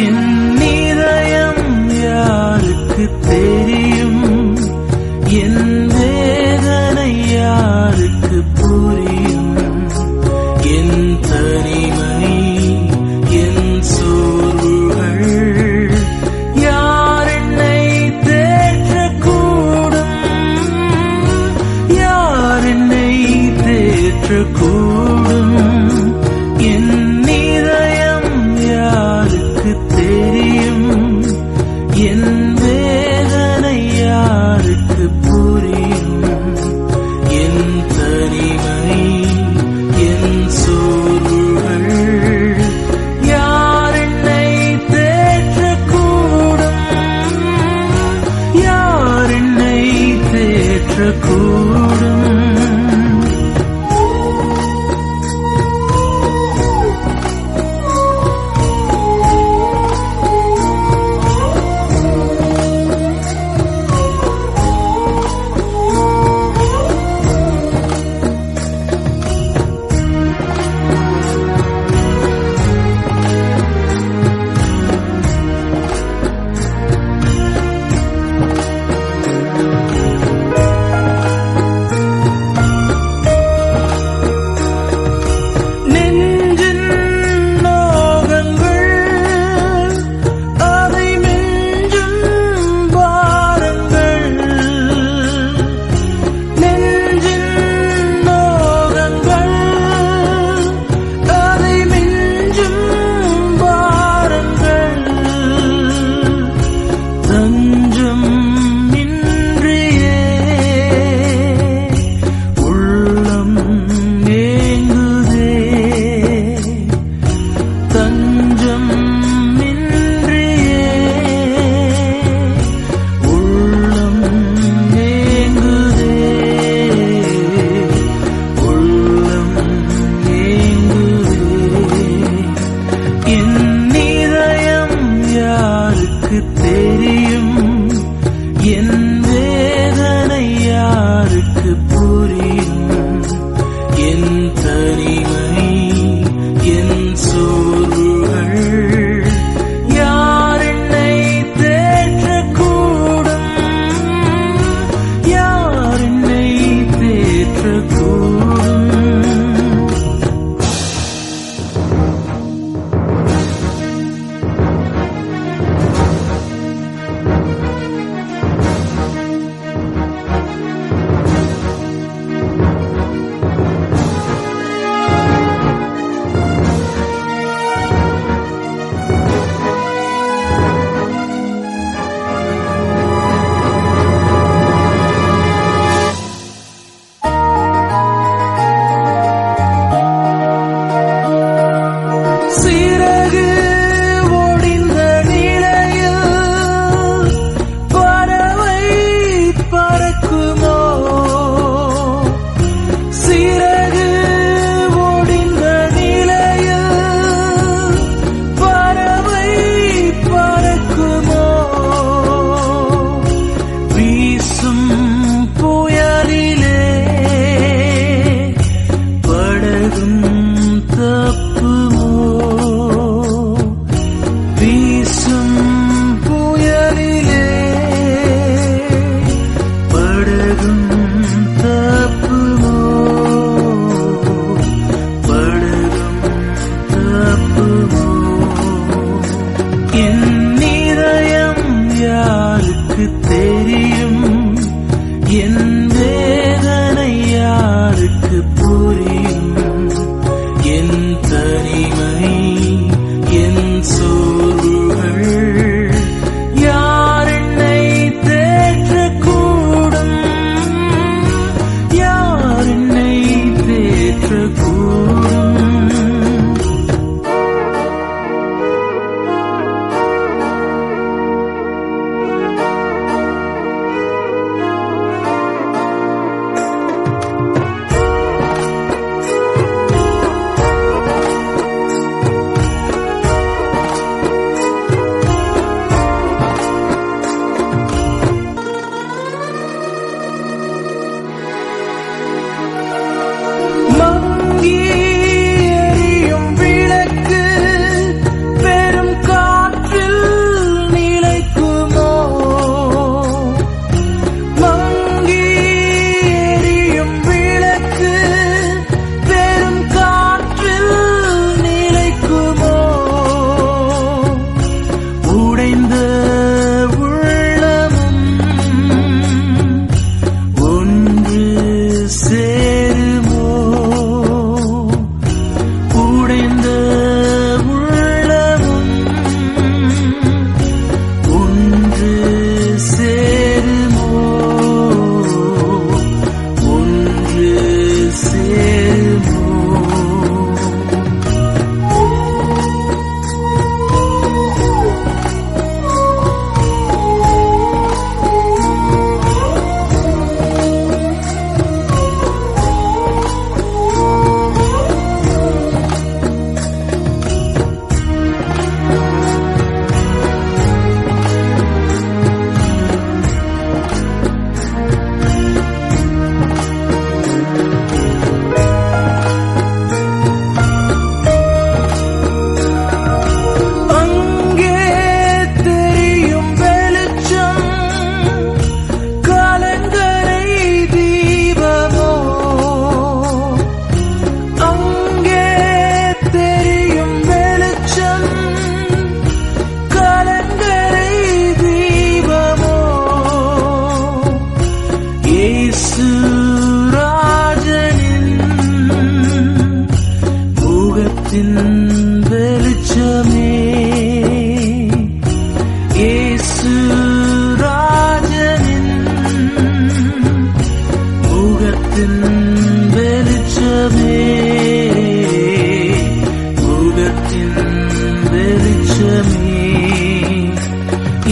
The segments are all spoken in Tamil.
என் இதயம் யாருக்கு தெரியும்? என் வேதனை யாருக்கு புரியும்? என் தனிமை, என் சோர்வுகள் யார் என்னை தேற்றக்கூடும்? யார் என்னை தேற்றக்கூடும்? என் இதயம் யாருக்கு தெரியும்? என் வேதனை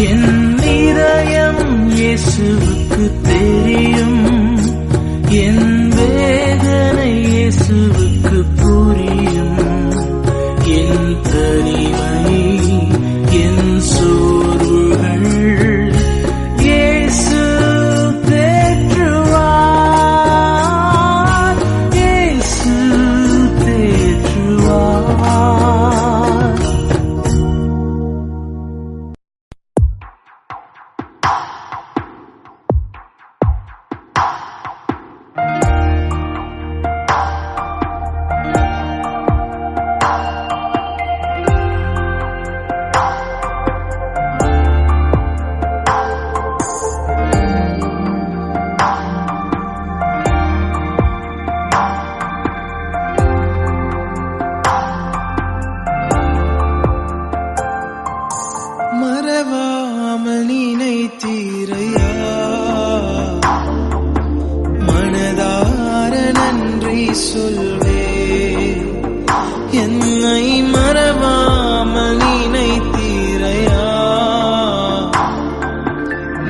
என் இதயம் இயேசுவுக்கு தெரியும், என் வேதனை இயேசுவுக்கு புரியும். என் தனிமை, என் சோர்வுகள் இயேசு தேற்றுவார், இயேசு தேற்றுவார். மறவாமல் நினைத்தீரையா, மனதார நன்றி சொல்வே. என்னை மறவாமல் நினைத்தீரையா,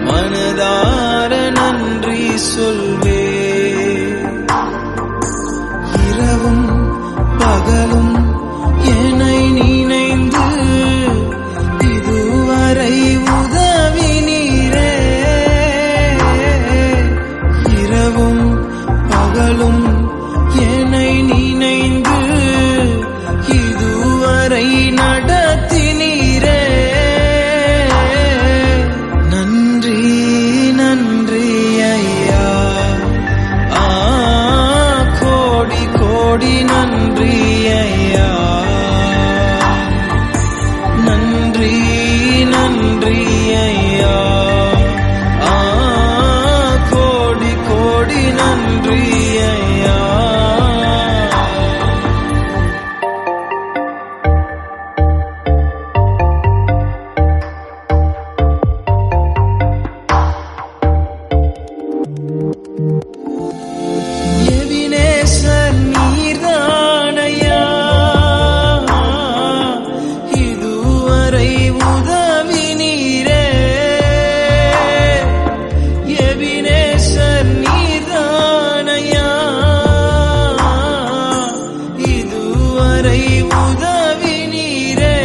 மனதார நன்றி சொல்வே. இரவும் பகலும் என்னை நினைந்து இதுவரை உதவினீரே. இரவும் பகலும் என்னை நினைந்து இதுவரை நடத்தினீரே. நன்றி நன்றி ஐயா, கோடி கோடி நன்றி ஐயா. நன்றி நன்றி ஐயா, கோடி கோடி நன்றி ஐயா. எபினேசர் நீர்தானையா, இதுவரை உதவினீரே. எபினேசர் நீர்தானையா, இதுவரை உதவினீரே.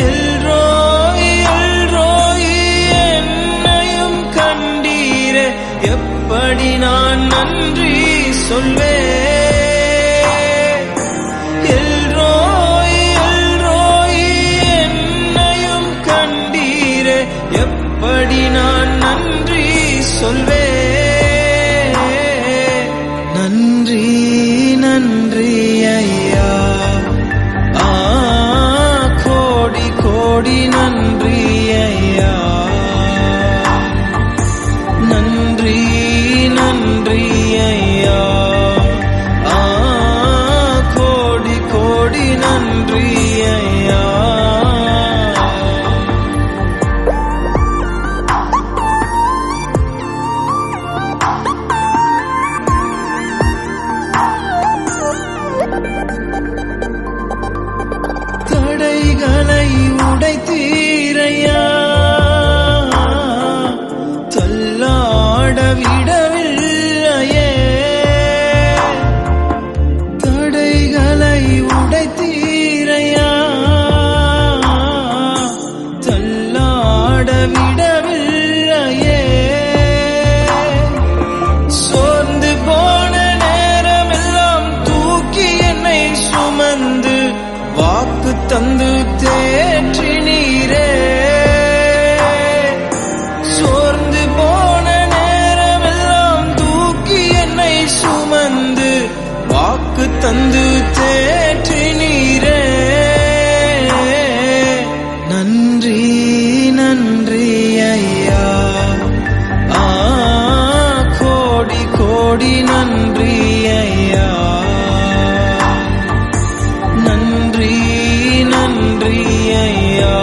எல்ரோய் எல்ரோய் என்னையும் கண்டீரே. எப்படி நான் நன்றி சொல்வேன். எல்ரோய் எல்ரோய் என்னையும் கண்டீரே. எப்படி நான் நன்றி சொல்வேன். நன்றி நன்றி ஐயா, கோடி கோடி நன்றி ஐயா. நன்றி நன்றி ஐயா, கோடி கோடி நன்றி ஐயா. தடைகளை உடைத்தீரையா, தள்ளாட விடவில்லையே. தடைகளை உடைத்தீரையா, தள்ளாட விடவில்லையே. சோர்ந்து போன நேரமெல்லாம் தூக்கி என்னை சுமந்து வாக்கு தந்து தேற்றினீரே. சோர்ந்து போன நேரமெல்லாம் தூக்கி என்னை சுமந்து வாக்கு தந்து தேற்றினீரே. நன்றி நன்றி ஐயா, கோடி கோடி நன்றி ஐயா. நன்றி நன்றி ஐயா,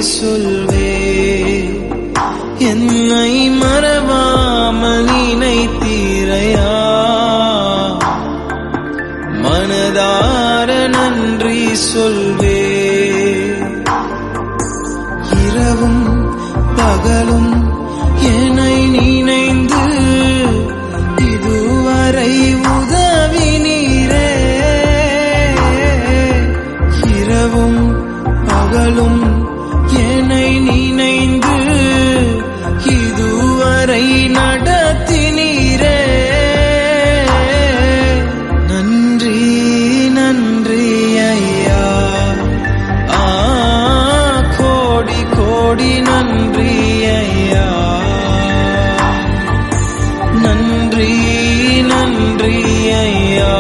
சொல்வே. என்னை மறவாமல் நினைத்தீரையா, மனதார நன்றி சொல்வே. இரவும் பகலும் என்னை நினைந்து இதுவரை உதவினீரே. இரவும் பகலும் என்னை நினைந்து இதுவரை நடத்தினீரே. நன்றி நன்றி ஐயா, கோடி கோடி நன்றி ஐயா. நன்றி நன்றி ஐயா,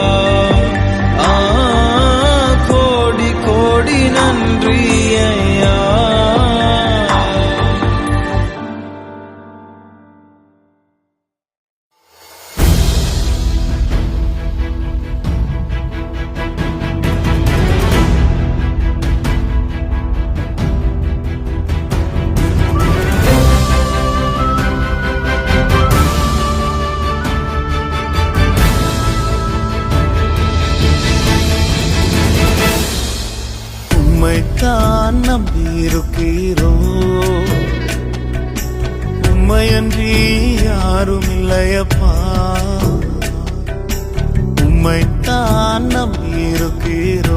கோடி கோடி நன்றி ஐயா. உம்மைத்தான் நம்பியிருக்கிறோம், உம்மையன்றி யாரும் இல்லையப்பா. உம்மைத்தான் நம்பியிருக்கிறோம்,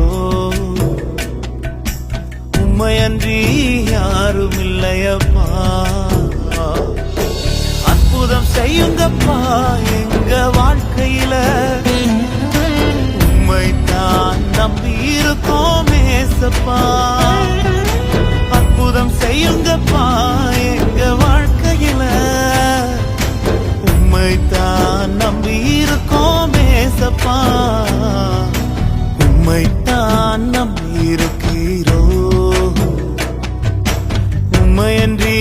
உம்மையன்றி யாரும் இல்லையப்பா. அற்புதம் செய்யுங்கப்பா எங்க வாழ்க்கையில, உம்மைத்தான் நம்பியிருக்கோம் ஏசப்பா. அற்புதம் செய்யுங்கப்பா எங்க வாழ்க்கையில, உம்மைத்தான் நம்பியிருக்கோம் ஏசப்பா. உம்மைத்தான் நம்பியிருக்கிறோம், உம்மையன்றி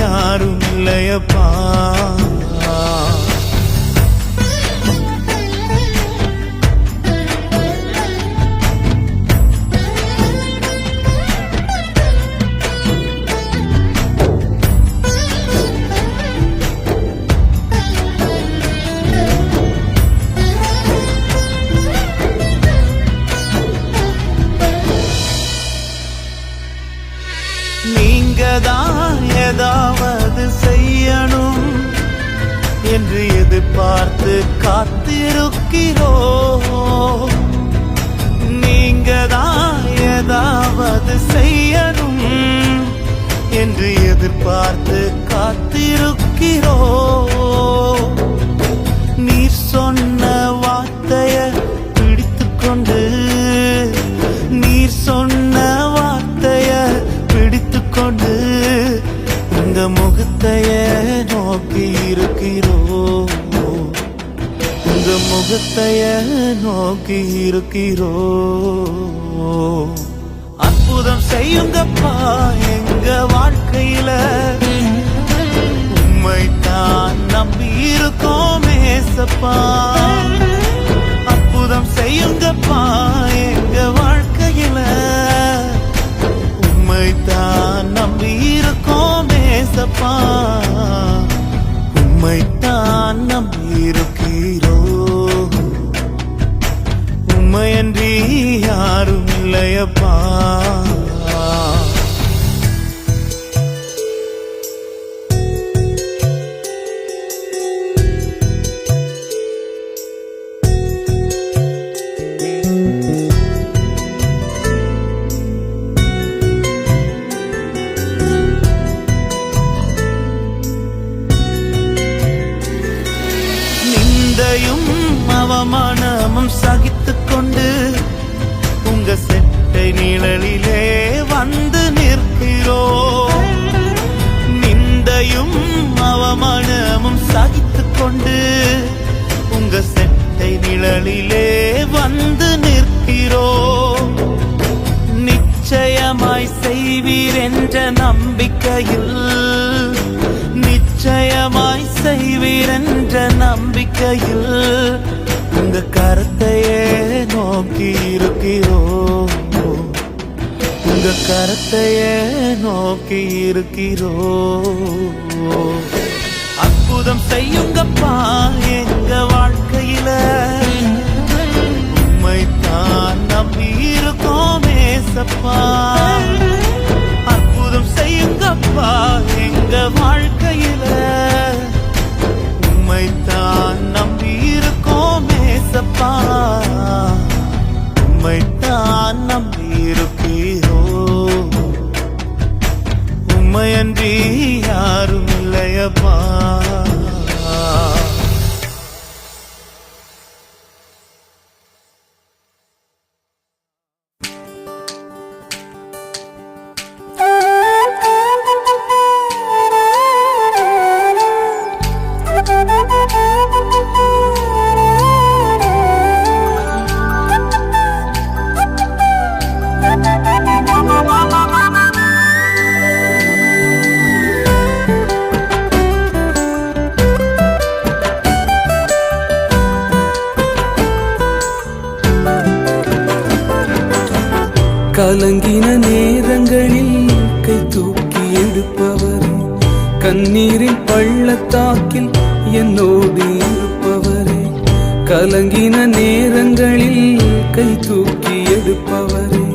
யாரும் இல்லையப்பா. நீங்கதான் ஏதாவது செய்யணும் என்று எதிர்பார்த்து காத்திருக்கிறோம். நீங்கதான் ஏதாவது செய்யணும் என்று எதிர்பார்த்து காத்திருக்கிறோம். நீர் சொன்ன வார்த்தைய பிடித்துக்கொண்டு, நீர் சொன்ன வார்த்தைய பிடித்துக்கொண்டு உங்க முகத்தைய நோக்கி இருக்கிறோம், உங்க முகத்தைய நோக்கி இருக்கிறோம். அற்புதம் செய்யுங்கப்பா எங்க வாழ்க்கையில, உம்மைத்தான் நம்பி இருக்கோம் ஏசப்பா. அற்புதம் செய்யுங்கப்பா எங்க வாழ்க்கையில, உம்மைத்தான் நம்பி இருக்கோம் ஏசப்பா. உம்மைத்தான் நம்பி இருக்கிறோம், உம்மையன்றி யாரும் இல்லையப்பா. அவமானமும் சகித்துக் கொண்டு உங்க செட்டை நிழலிலே வந்து நிற்கிறோம். நிந்தையும் அவமானமும் சகித்துக் கொண்டு உங்க செட்டை நிழலிலே வந்து நிற்கிறோம். நிச்சயமாய் செய்வீர் என்ற நம்பிக்கையில், நிச்சயமாய் செய்வீர் என்ற நம்பிக்கையில் உங்க கருத்தையே நோக்கி இருக்கிறோம், உங்க கரத்தையே நோக்கி இருக்கிறோ. அற்புதம் செய்யுங்கப்பா எங்க வாழ்க்கையில, உம்மைத்தான் நம்பி இருக்கோம் ஏசப்பா. அற்புதம் செய்யுங்கப்பா எங்க வாழ்க்கையில, உம்மைத்தான் நம்பி இருக்கோம் ஏசப்பா. உம்மைத்தான் நம்பி இருக்கீரோ. உம்மையன்றி யாரும் இல்லையப்பா. கலங்கின நேரங்களில் கை தூக்கி எடுப்பவரே, கண்ணீரின் பள்ளத்தாக்கில் என்னோடு இருப்பவரே. கலங்கின நேரங்களில் கை தூக்கி எடுப்பவரே,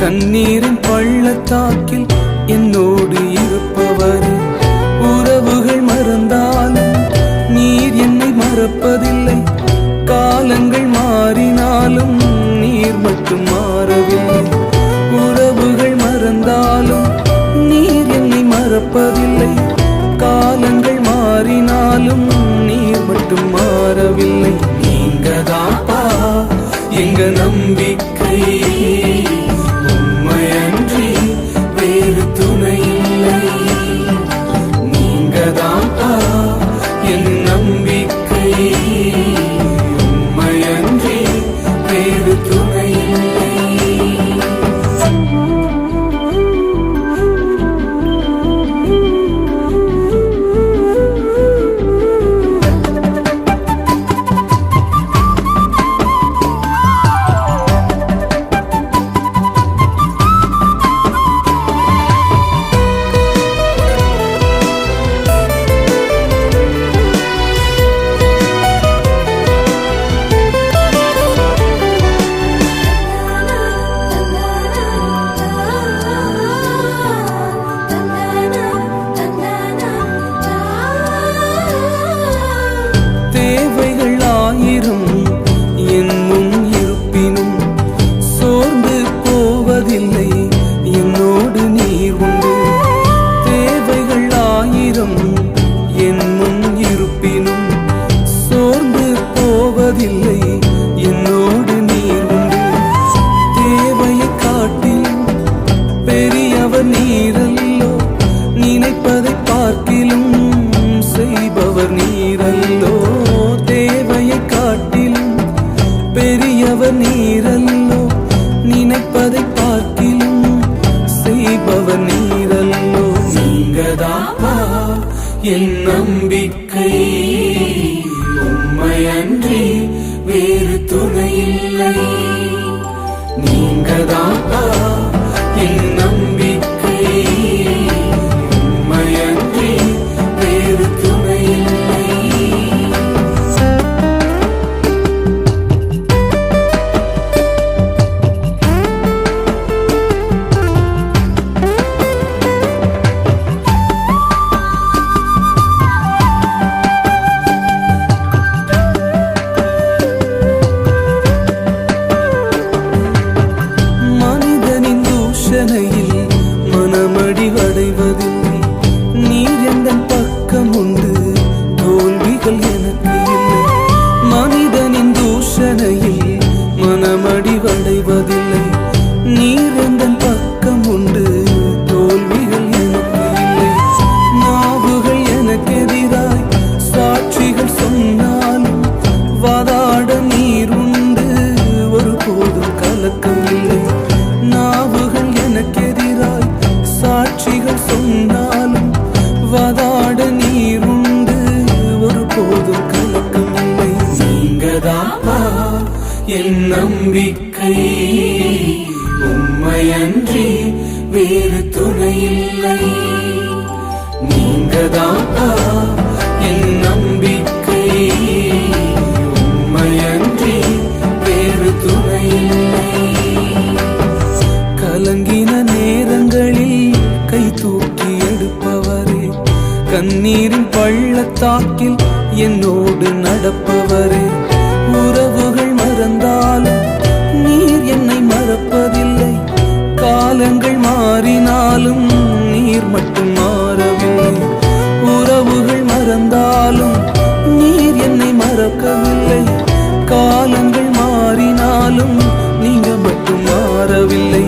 கண்ணீரின் பள்ளத்தாக்கில் என்னோடு இருப்பவரே. உறவுகள் மறந்தாலும் நீர் என்னை மறப்பதில்லை, காலங்கள் மாறினாலும் நீர் மட்டும் மாறவில்லை. உறவுகள் மறந்தாலும் நீர் என்னை மறப்பதில்லை, காலங்கள் மாறினாலும் நீர் மட்டும் மாறவில்லை. நீங்கதாப்பா எங்க நம்பிக்கை, உம்மையன்றி வேறு துணை இல்லை. நீங்கதாப்பா என் நம்பிக்கை, உம்மையன்றி வேறு துணை இல்லை. என் நம்பிக்கை, உம்மையன்றி வேறு துணை இல்லை. நீங்கதாப்பா என் நம்பிக்கை, உம்மையன்றி வேறு துணை இல்லை. மனித உம்மையன்றி வேறு துணை இல்லை. நீங்கதான் என் நம்பிக்கை, உம்மையன்றி வேறு துணை இல்லை. கலங்கின நேரங்களில் கை தூக்கி எடுப்பவரே, கண்ணீரின் பள்ளத்தாக்கில் என்னோடு நடப்பவரே, உறவுகள் மறந்தாலும் நீர் என்னை மறப்பதில்லை, காலங்கள் மாறினாலும் நீர் மட்டும் மாறவில்லை. உறவுகள் மறந்தாலும் நீர் என்னை மறக்கவில்லை, காலங்கள் மாறினாலும் நீங்க மட்டும் மாறவில்லை.